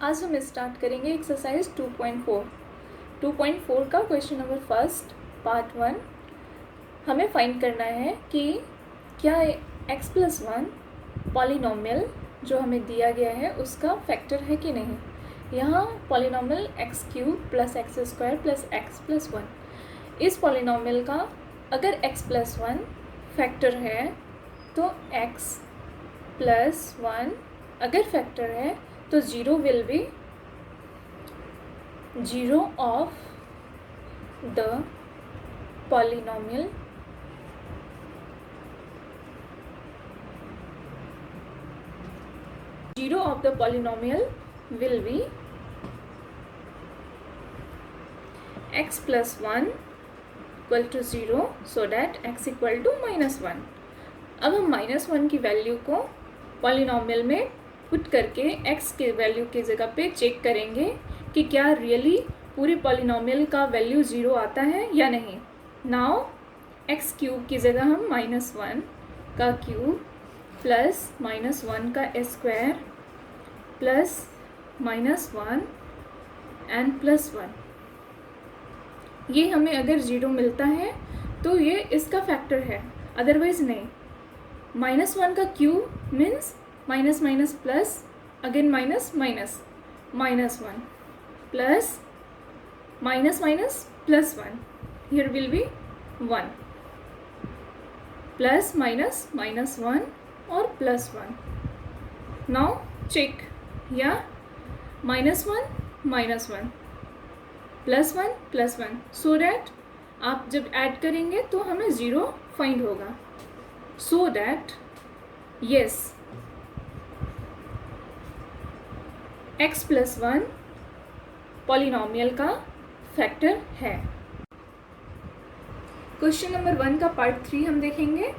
आज हम स्टार्ट करेंगे एक्सरसाइज 2.4। 2.4 का क्वेश्चन नंबर फर्स्ट पार्ट 1। हमें फाइंड करना है कि क्या x प्लस 1 पॉलिनोमियल जो हमें दिया गया है उसका फैक्टर है कि नहीं। यहाँ polynomial x cube plus x square plus x plus 1, इस पॉलिनोमियल का अगर x प्लस 1 फैक्टर है तो x प्लस 1 अगर फैक्टर है तो 0 will B 0 of the polynomial will be x plus 1 equal to 0 so that x equal to minus 1। अब हम माइनस 1 की वैल्यू को पॉलिनोमियल में पुट करके x के वैल्यू की जगह पे चेक करेंगे कि क्या रियली पूरे पॉलिनोमियल का वैल्यू 0 आता है या नहीं। नाउ x क्यूब की जगह हम माइनस 1 का क्यूब प्लस माइनस 1 का square plus minus 1 and plus 1, ये हमें अगर 0 मिलता है तो ये इसका फैक्टर है, अदरवाइज नहीं। माइनस 1 का cube means minus minus plus again minus minus minus 1 plus minus minus plus 1, here will be 1 plus minus minus 1 और प्लस 1। नाउ चेक, या माइनस 1 प्लस 1 सो डैट आप जब ऐड करेंगे तो हमें 0 फाइंड होगा। So that yes x plus 1 polynomial का factor है। क्वेश्चन नंबर 1 का पार्ट 3 हम देखेंगे।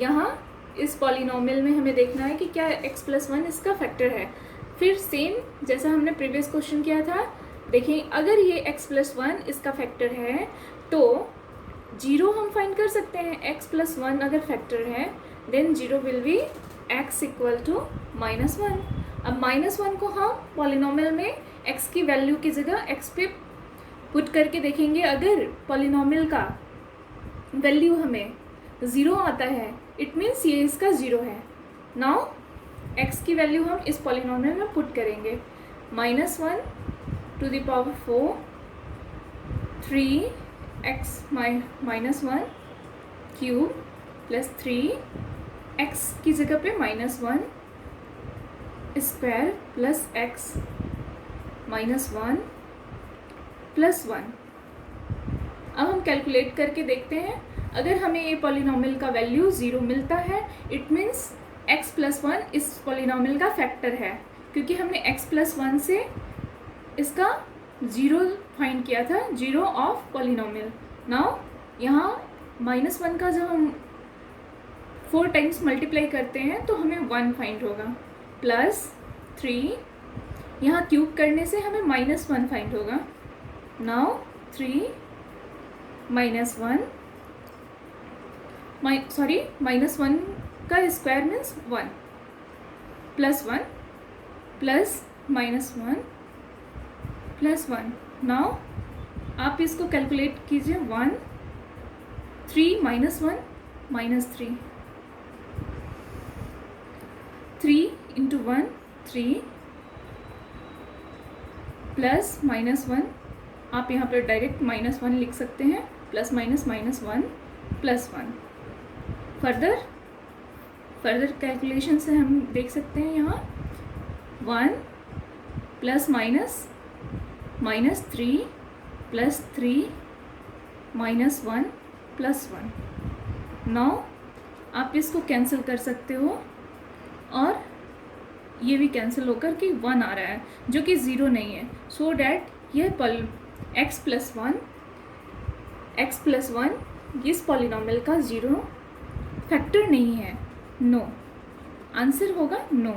यहाँ इस पॉलिनोमियल में हमें देखना है कि क्या x प्लस 1 इसका फैक्टर है। फिर सेम जैसा हमने प्रीवियस क्वेश्चन किया था, देखें अगर ये x प्लस 1 इसका फैक्टर है तो 0 हम फाइंड कर सकते हैं। x प्लस 1 अगर फैक्टर है then 0 will be x equal to minus 1। अब माइनस 1 को हम पॉलिनोमियल में x की वैल्यू की जगह x पे पुट करके देखेंगे, अगर पॉलिनोमियल का वैल्यू हमें 0 आता है इट मीन्स ये इसका 0 है। नाउ x की वैल्यू हम इस पॉलिनोमियल में पुट करेंगे, minus 1 to the power 4 3x minus 1 cube plus 3x की जगह पे minus 1 square plus x minus 1 plus 1। अब हम कैलकुलेट करके देखते हैं, अगर हमें ये पॉलिनोमियल का वैल्यू 0 मिलता है इट मीन्स x प्लस 1 इस पॉलिनोमियल का फैक्टर है, क्योंकि हमने x प्लस 1 से इसका 0 फाइंड किया था, 0 ऑफ पॉलिनोमियल। नाउ यहाँ माइनस 1 का जब हम 4 टाइम्स मल्टीप्लाई करते हैं तो हमें 1 फाइंड होगा, प्लस 3 यहाँ क्यूब करने से हमें माइनस 1 फाइंड होगा। नाउ 3 माइनस 1 माइनस 1 का square means 1 plus 1 plus minus 1 plus 1। Now आप इसको कैलकुलेट कीजिए, 1 3 minus 1 minus 3 into 1 3 plus minus 1, आप यहाँ पर डायरेक्ट माइनस 1 लिख सकते हैं, plus minus minus 1 plus 1। Further calculation से हम देख सकते हैं यहाँ 1 plus minus minus 3 plus 3 minus 1 plus 1। Now आप इसको कैंसिल कर सकते हो और ये भी कैंसिल होकर कि 1 आ रहा है जो कि 0 नहीं है। सो डैट यह x प्लस 1 इस पॉलिनोमियल का 0 फैक्टर नहीं है। नो, आंसर होगा नो।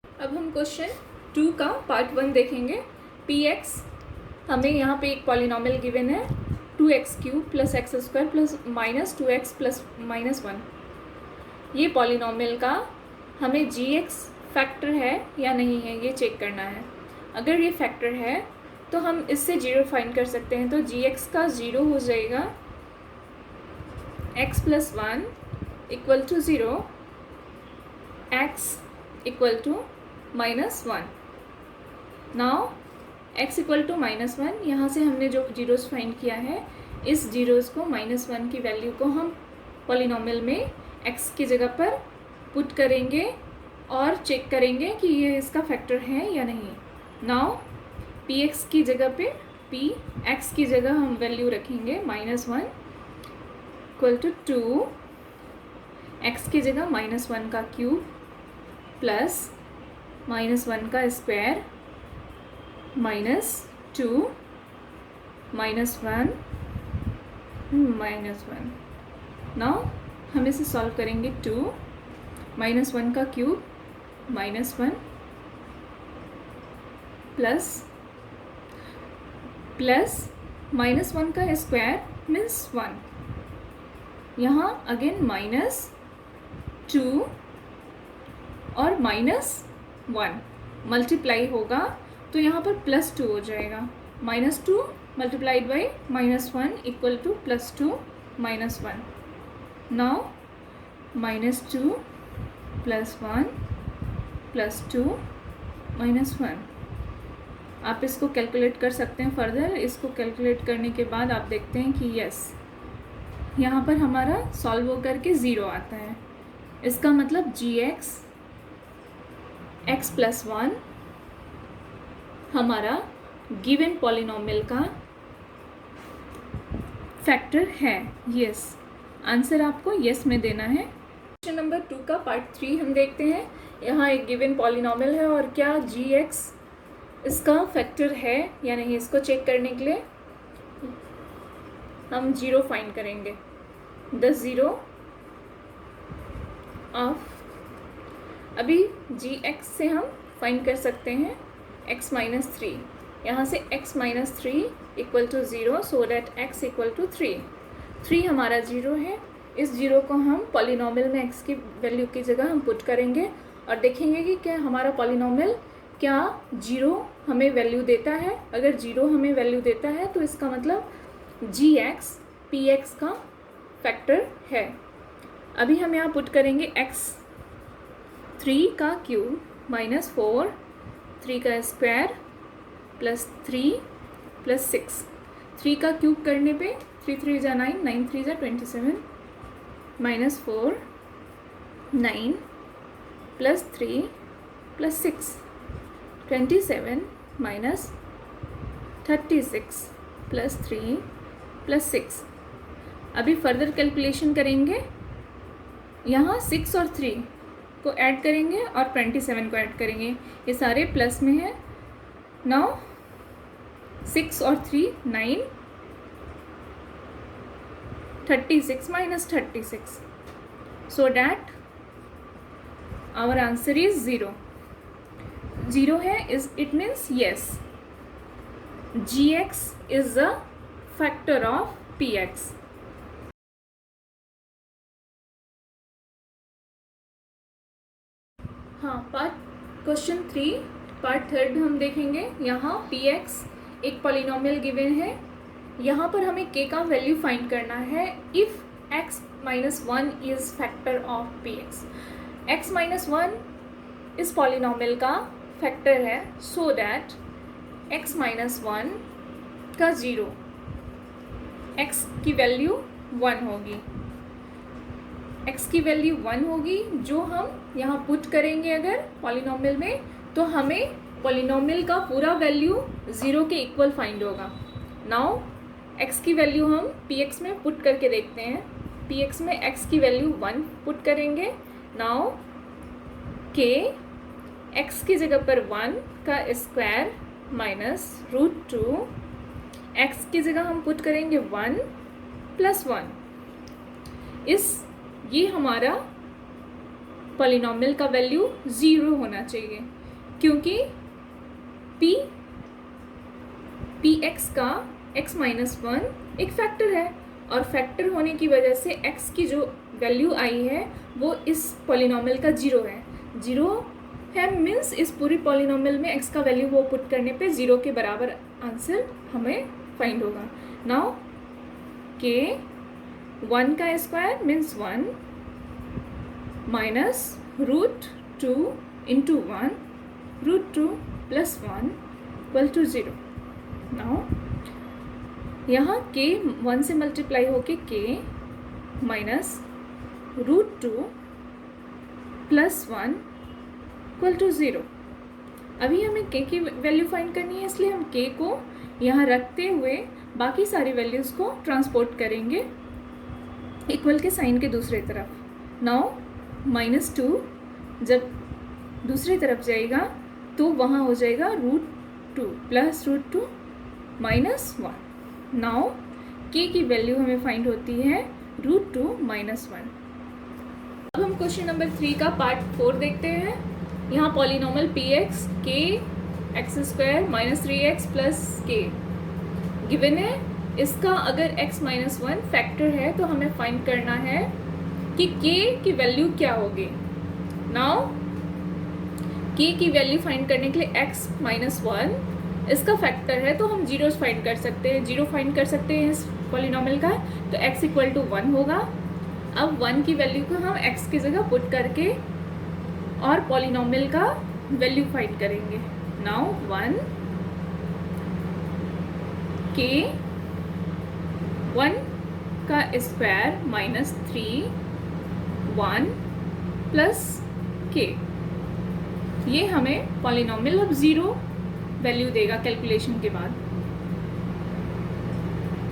अब हम क्वेश्चन 2 का पार्ट 1 देखेंगे। px हमें यहाँ पे एक पॉलिनोमियल गिवन है 2x cube plus x square plus minus 2x plus minus 1। ये पॉलिनॉमियल का हमें gx फैक्टर है या नहीं है ये चेक करना है। अगर ये फैक्टर है तो हम इससे 0 फाइंड कर सकते हैं। तो gx का 0 हो जाएगा x + 1 = 0, x = -1। नाउ x = -1, यहाँ से हमने जो जीरोस फाइंड किया है, इस जीरोस को -1 की वैल्यू को हम पॉलिनॉमियल में x की जगह पर पुट करेंगे और चेक करेंगे कि ये इसका फैक्टर है या नहीं। नाउ px की जगह पे px की जगह हम वैल्यू रखेंगे -1 = 2, x की जगह -1 का क्यूब प्लस -1 का स्क्वायर -2 -1 -1। नाउ हम इसे सॉल्व करेंगे। 2 -1 का क्यूब -1 प्लस -1 का स्क्वायर मीन्स 1। यहाँ अगेन -2 और -1 मल्टीप्लाई होगा तो यहाँ पर +2 हो जाएगा। -2 × -1 = +2 -1। नाउ -2 + 1 + 2 -1। आप इसको कैलकुलेट कर सकते हैं फर्दर। इसको कैलकुलेट करने के बाद आप देखते हैं कि यस, यहाँ पर हमारा सॉल्व होकर के 0 आता है। इसका मतलब gx x + 1 हमारा गिवन पॉलिनॉमियल का फैक्टर है। यस, आंसर आपको यस में देना है। क्वेश्चन नंबर 2 का पार्ट 3 हम देखते हैं। यहाँ एक गिवन पॉलिनॉमियल है और क्या gx इसका फैक्टर है या नहीं, इसको चेक करने के लिए हम 0 फाइंड करेंगे। द 0 ऑफ, अभी gx से हम फाइंड कर सकते हैं x - 3। यहाँ से x - 3 = 0, सो दैट x = 3। 3 हमारा 0 है। इस 0 को हम पॉलिनॉमियल में x की वैल्यू की जगह हम पुट करेंगे और देखेंगे कि क्या हमारा पॉलिनॉमियल क्या 0 हमें वैल्यू देता है। अगर 0 हमें वैल्यू देता है तो इसका मतलब gx px का फैक्टर है। अभी हम यहाँ पुट करेंगे x 3 का क्यूब -4, 3 का स्क्वायर +3 +6। 3 का क्यूब करने पे 3 3 × 9, 9 3 × 27, -4 9 +3 +6 27 -36 +3 +6। अभी फर्दर कैलकुलेशन करेंगे। यहाँ 6 और 3 को ऐड करेंगे और 27 को ऐड करेंगे। ये सारे प्लस में है। नाउ 6 और 3 9, 36 -36, so that our answer is 0। 0 है, is it means yes, gx is the factor of px। हाँ, क्वेश्चन 3 पार्ट 3 हम देखेंगे। यहाँ px एक पॉलिनॉमियल गिवन है। यहाँ पर हमें k का वैल्यू फाइंड करना है। If x - 1 is factor of px, x - 1 इस पॉलिनॉमियल का फैक्टर है, सो दैट x - 1 का 0, x की वैल्यू 1 होगी। x की वैल्यू 1 होगी जो हम यहाँ पुट करेंगे अगर पॉलिनॉमियल में, तो हमें पॉलिनॉमियल का पूरा वैल्यू 0 के इक्वल फाइंड होगा। नाउ x की वैल्यू हम px में पुट करके देखते हैं। px में x की वैल्यू 1 पुट करेंगे। नाउ k x की जगह पर 1 का स्क्वायर -√2, x की जगह हम पुट करेंगे 1 + 1। ये हमारा पॉलिनॉमियल का वैल्यू 0 होना चाहिए, क्योंकि px का x - 1 एक फैक्टर है और फैक्टर होने की वजह से x की जो वैल्यू आई है वो इस पॉलिनॉमियल का 0 है। 0 है मीन्स इस पूरी पॉलिनॉमियल में x का वैल्यू वो पुट करने पे 0 के बराबर आंसर हमें फाइंड होगा। नाउ k 1 का square means 1 minus √2 into 1 √2 plus 1 equal to 0। Now यहाँ k 1 से मल्टीप्लाई होके k minus √2 plus 1 equal to 0। अभी हमें k की वैल्यू फाइंड करनी है, इसलिए हम k को यहाँ रखते हुए बाकी सारी वैल्यूज़ को ट्रांसपोर्ट करेंगे इक्वल के साइन के दूसरी तरफ। नाउ -2 जब दूसरी तरफ जाएगा तो वहाँ हो जाएगा √2 प्लस √2 माइनस 1। नाउ k की वैल्यू हमें फाइंड होती है √2 माइनस 1। अब हम क्वेश्चन नंबर 3 का पार्ट 4 देखते हैं। यहाँ polynomial px k x² minus 3x plus k given है। इसका अगर x माइनस 1 फैक्टर है तो हमें फाइंड करना है कि k की वैल्यू क्या होगी। नाउ k की वैल्यू फाइंड करने के लिए x माइनस 1 इसका फैक्टर है तो हम जीरो फाइंड कर सकते हैं, 0 फाइंड कर सकते हैं इस पॉलिनॉमियल का, तो x इक्वल टू 1 होगा। अब 1 की वैल्यू को हम x की जगह पुट करके और पॉलिनॉमियल का वैल्यू फाइंड करेंगे। नाउ 1 k 1 का स्क्वायर माइनस 3 1 प्लस k, ये हमें पॉलिनॉमियल अब 0 वैल्यू देगा कैलकुलेशन के बाद।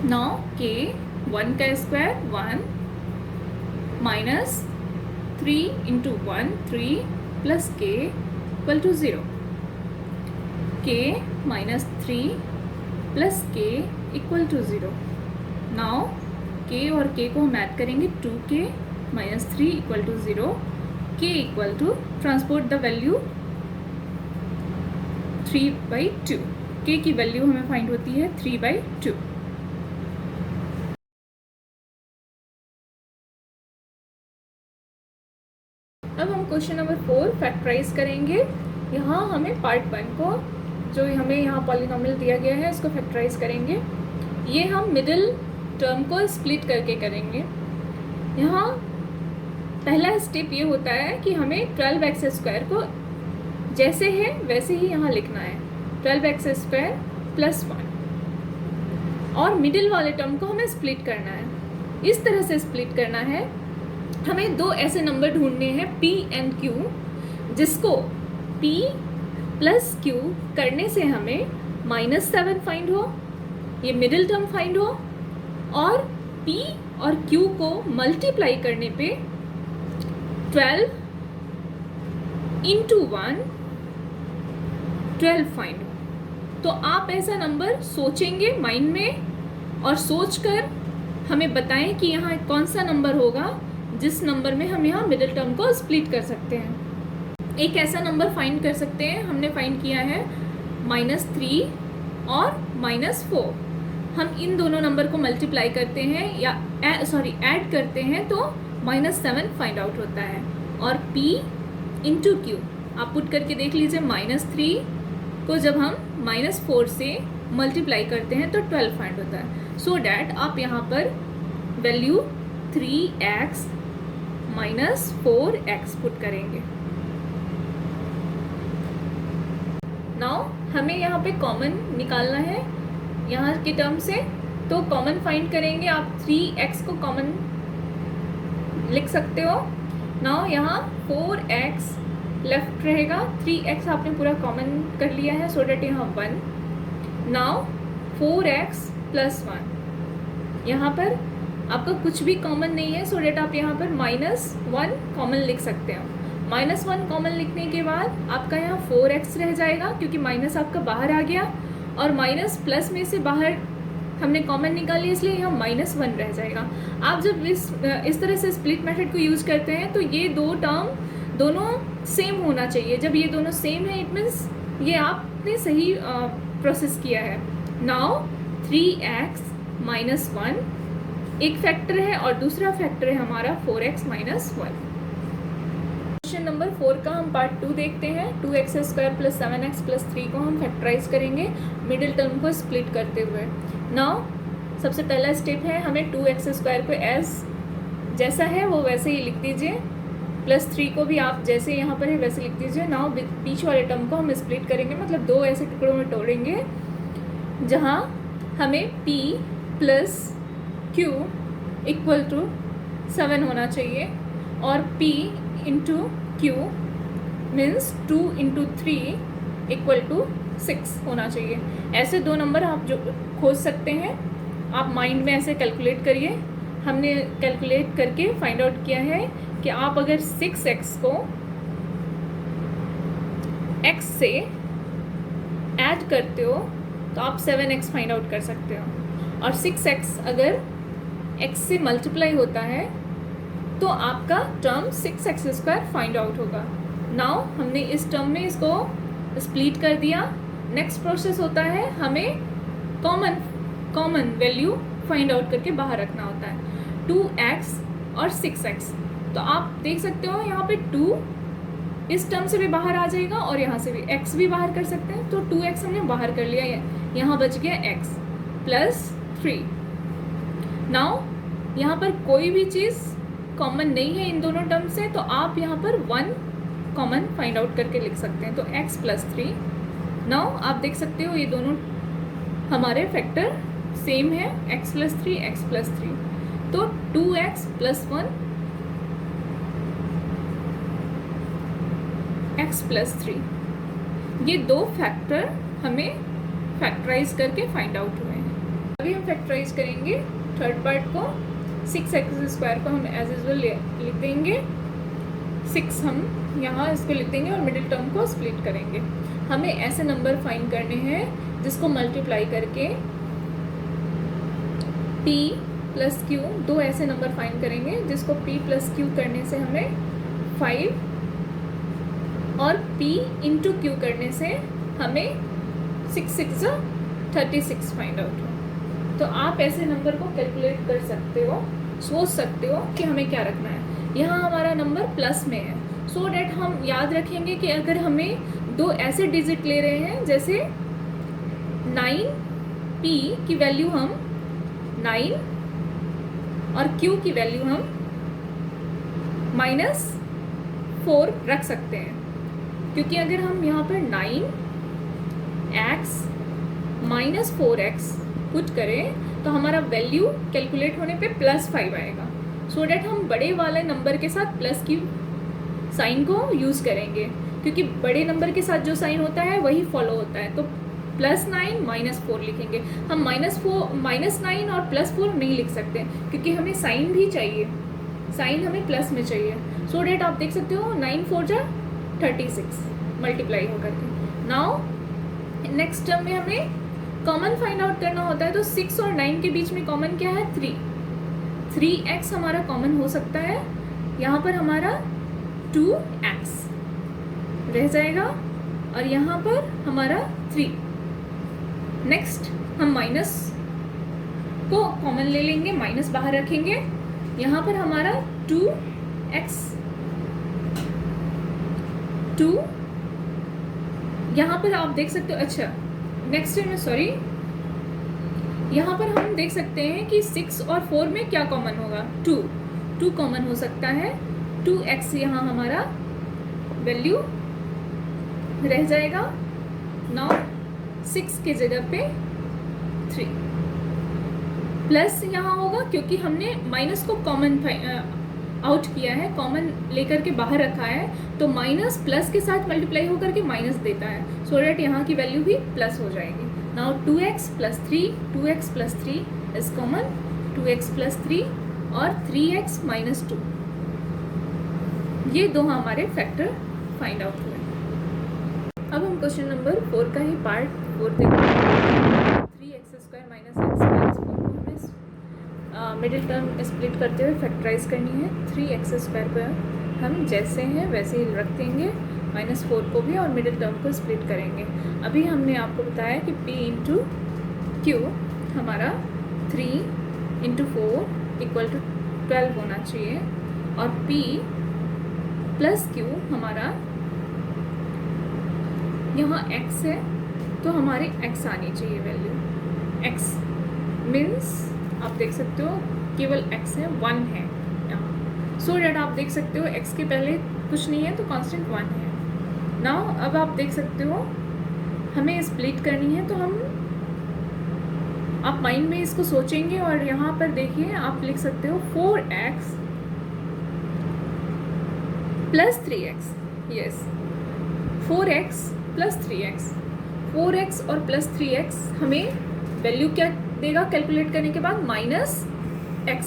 नाउ k 1 का square 1 minus 3 into 1 3 plus k equal to 0। k minus 3 plus k equal to 0। Now k और k को हम ऐड करेंगे 2k minus 3 equal to 0। k equal to transport the value 3/2। k की value हमें find होती है 3/2। अब हम क्वेश्चन नंबर 4 फैक्टराइज करेंगे। यहाँ हमें पार्ट 1 को जो हमें यहाँ पॉलिनॉमियल दिया गया है इसको फैक्टराइज करेंगे। ये हम मिडिल टर्म को स्प्लिट करके करेंगे। यहाँ पहला स्टेप ये होता है कि हमें 12x² को जैसे है वैसे ही यहाँ लिखना है, 12x² प्लस 1, और मिडिल वाले टर्म को हमें स्प्लिट करना है। इस तरह से स्प्लिट करना है। हमें दो ऐसे नंबर ढूंढने हैं p एंड q जिसको p प्लस q करने से हमें -7 फाइंड हो, ये मिडिल टर्म फाइंड हो, और p और q को मल्टीप्लाई करने पे 12 इंटू 1 12 फाइंड हो। तो आप ऐसा नंबर सोचेंगे माइंड में और सोचकर हमें बताएं कि यहाँ कौन सा नंबर होगा जिस नंबर में हम यहाँ मिडिल टर्म को स्प्लिट कर सकते हैं। एक ऐसा नंबर फाइंड कर सकते हैं, हमने फाइंड किया है -3 और -4। हम इन दोनों नंबर को मल्टीप्लाई करते हैं या ऐड करते हैं तो -7 फाइंड आउट होता है। और p इंटू q आप पुट करके देख लीजिए, -3 को जब हम -4 से मल्टीप्लाई करते हैं तो 12 फाइंड होता है। सो डैट आप यहाँ पर value 3x minus 4x put करेंगे। नाउ हमें यहाँ पे कॉमन निकालना है यहाँ के टर्म से, तो कॉमन फाइंड करेंगे। आप 3x को कॉमन लिख सकते हो। नाउ यहाँ 4x लेफ्ट रहेगा, 3x आपने पूरा कॉमन कर लिया है, सो डैट यहाँ 1। नाउ 4x प्लस 1, यहाँ पर आपका कुछ भी कॉमन नहीं है, सो डैट आप यहाँ पर -1 कॉमन लिख सकते हो। -1 कॉमन लिखने के बाद आपका यहाँ 4x रह जाएगा क्योंकि माइनस आपका बाहर आ गया, और माइनस प्लस में से बाहर हमने कॉमन निकाली इसलिए यहाँ -1 रह जाएगा। आप जब इस तरह से स्प्लिट मेथड को यूज़ करते हैं तो ये दो टर्म दोनों सेम होना चाहिए। जब ये दोनों सेम है इट मीन्स ये आपने सही प्रोसेस किया है। नाउ 3x माइनस 1 एक फैक्टर है और दूसरा फैक्टर है हमारा 4x माइनस 1। क्वेश्चन नंबर 4 का हम पार्ट 2 देखते हैं। 2x square plus 7x plus 3 को हम फैक्टराइज करेंगे मिडिल टर्म को स्प्लिट करते हुए। नाउ सबसे पहला स्टेप है, हमें 2x स्क्वायर को एज जैसा है वो वैसे ही लिख दीजिए, प्लस 3 को भी आप जैसे यहाँ पर है वैसे लिख दीजिए। नाउ पीछे वाले टर्म को हम स्प्लिट करेंगे, मतलब दो ऐसे टुकड़ों में तोड़ेंगे जहाँ हमें p plus q equal to 7 होना चाहिए और p into q means 2 into 3 equal to 6 होना चाहिए। ऐसे दो नंबर आप जो खोज सकते हैं, आप माइंड में ऐसे कैलकुलेट करिए। हमने कैलकुलेट करके फाइंड आउट किया है कि आप अगर 6x को x से ऐड करते हो तो आप 7x फाइंड आउट कर सकते हो, और 6x अगर x से मल्टीप्लाई होता है तो आपका term 6x square find out होगा। नाउ हमने इस टर्म में इसको स्प्लिट कर दिया। नेक्स्ट प्रोसेस होता है, हमें कॉमन वैल्यू फाइंड आउट करके बाहर रखना होता है, 2x और 6x। तो आप देख सकते हो यहाँ पे 2 इस टर्म से भी बाहर आ जाएगा और यहाँ से भी x भी बाहर कर सकते हैं, तो 2x हमने बाहर कर लिया, यहाँ बच गया x प्लस 3। नाउ यहाँ पर कोई भी चीज़ कॉमन नहीं है इन दोनों टर्म से, तो आप यहाँ पर 1 कॉमन फाइंड आउट करके लिख सकते हैं, तो x प्लस 3। नाउ आप देख सकते हो ये दोनों हमारे फैक्टर सेम है, x प्लस 3 x प्लस 3, तो 2x प्लस 1 x प्लस 3, ये दो फैक्टर हमें फैक्टराइज करके फाइंड आउट हुए हैं। अभी हम फैक्टराइज करेंगे थर्ड पार्ट को। 6x स्क्वायर को हम एज यूजुअल लिख देंगे, 6 हम यहाँ इसको लिख देंगे और मिडिल टर्म को स्प्लिट करेंगे। हमें ऐसे नंबर फाइंड करने हैं जिसको मल्टीप्लाई करके p प्लस q, दो ऐसे नंबर फाइंड करेंगे जिसको p प्लस q करने से हमें 5 और p इंटू q करने से हमें 6 6 36 फाइंड आउट हो। तो आप ऐसे नंबर को कैलकुलेट कर सकते हो, सोच सकते हो कि हमें क्या रखना है। यहाँ हमारा नंबर प्लस में है, सो डैट हम याद रखेंगे कि अगर हमें दो ऐसे डिजिट ले रहे हैं जैसे 9p की वैल्यू हम 9 और q की वैल्यू हम -4 रख सकते हैं, क्योंकि अगर हम यहाँ पर 9x माइनस 4x पुट करें तो हमारा वैल्यू कैलकुलेट होने पे +5 आएगा। सो डैट हम बड़े वाले नंबर के साथ प्लस की साइन को यूज़ करेंगे, क्योंकि बड़े नंबर के साथ जो साइन होता है वही फॉलो होता है। तो +9 -4 लिखेंगे हम। -9 और +4 नहीं लिख सकते क्योंकि हमें साइन भी चाहिए, साइन हमें प्लस में चाहिए। सो डैट आप देख सकते हो 9 4 जा 36 मल्टीप्लाई होकर के। नाउ नेक्स्ट टर्म में हमें कॉमन फाइंड आउट करना होता है, तो 6 और 9 के बीच में कॉमन क्या है 3x हमारा कॉमन हो सकता है। यहाँ पर हमारा 2x रह जाएगा और यहाँ पर हमारा 3। नेक्स्ट हम माइनस को कॉमन ले लेंगे, माइनस बाहर रखेंगे। यहाँ पर हमारा 2x 2, यहाँ पर आप देख सकते हो। अच्छा नेक्स्ट में सॉरी, यहाँ पर हम देख सकते हैं कि 6 और 4 में क्या कॉमन होगा, 2 कॉमन हो सकता है। 2x यहाँ हमारा वैल्यू रह जाएगा। नाउ 6 के जगह पे 3 प्लस यहाँ होगा, क्योंकि हमने माइनस को कॉमन आउट किया है, कॉमन लेकर के बाहर रखा है, तो माइनस प्लस के साथ मल्टीप्लाई होकर के माइनस देता है, सो डैट यहाँ की वैल्यू भी प्लस हो जाएगी। Now 2x plus 3, 2x plus 3 is common, 2x plus 3 और 3x माइनस 2, ये दो हमारे फैक्टर फाइंड आउट हुए। अब हम क्वेश्चन नंबर 4 का ही पार्ट 4 देखते हैं। 3x square minus x minus 4 को हमें मिडिल टर्म स्प्लिट करते हुए फैक्टराइज करनी है। 3x स्क्वायर पर हम जैसे हैं वैसे ही रख देंगे, -4 को भी, और मिडिल टर्म को स्प्लिट करेंगे। अभी हमने आपको बताया कि p इंटू क्यू हमारा 3 इंटू 4 इक्वल टू 12 होना चाहिए और p प्लस q हमारा यहाँ x है तो हमारी x आनी चाहिए वैल्यू। x मीन्स आप देख सकते हो केवल x है, 1 है यहाँ, सो डैट आप देख सकते हो x के पहले कुछ नहीं है तो कांस्टेंट 1 है। नाउ अब आप देख सकते हो हमें स्प्लिट करनी है, तो हम आप माइंड में इसको सोचेंगे और यहाँ पर देखिए आप लिख सकते हो 4x plus 3x, yes 4x plus 3x, 4x और प्लस 3x हमें वैल्यू क्या देगा कैलकुलेट करने के बाद, -x।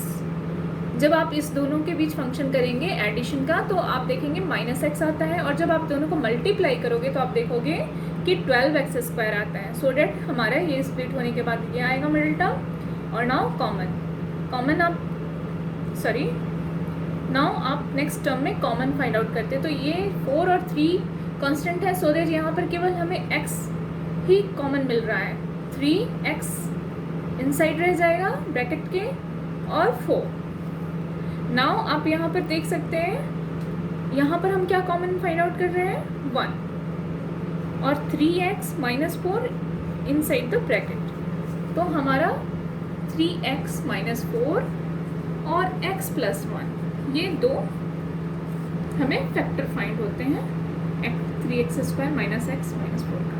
जब आप इस दोनों के बीच फंक्शन करेंगे एडिशन का तो आप देखेंगे -x आता है, और जब आप दोनों को मल्टीप्लाई करोगे तो आप देखोगे कि 12x² आता है। सो डैट हमारा ये स्प्लिट होने के बाद ये आएगा मिडिल टर्म। और नाउ कॉमन आप नाउ आप नेक्स्ट टर्म में कॉमन फाइंड आउट करते हैं, तो ये 4 और 3 कांस्टेंट है, सो दैट यहाँ पर केवल हमें x ही कॉमन मिल रहा है। 3x इनसाइड रह जाएगा ब्रैकेट के और 4। नाउ आप यहाँ पर देख सकते हैं यहाँ पर हम क्या कॉमन फाइंड आउट कर रहे हैं, 1 और 3x minus 4 inside the bracket, तो हमारा 3x माइनस 4 और x प्लस 1 ये दो हमें फैक्टर फाइंड होते हैं 3x² माइनस x माइनस 4 का।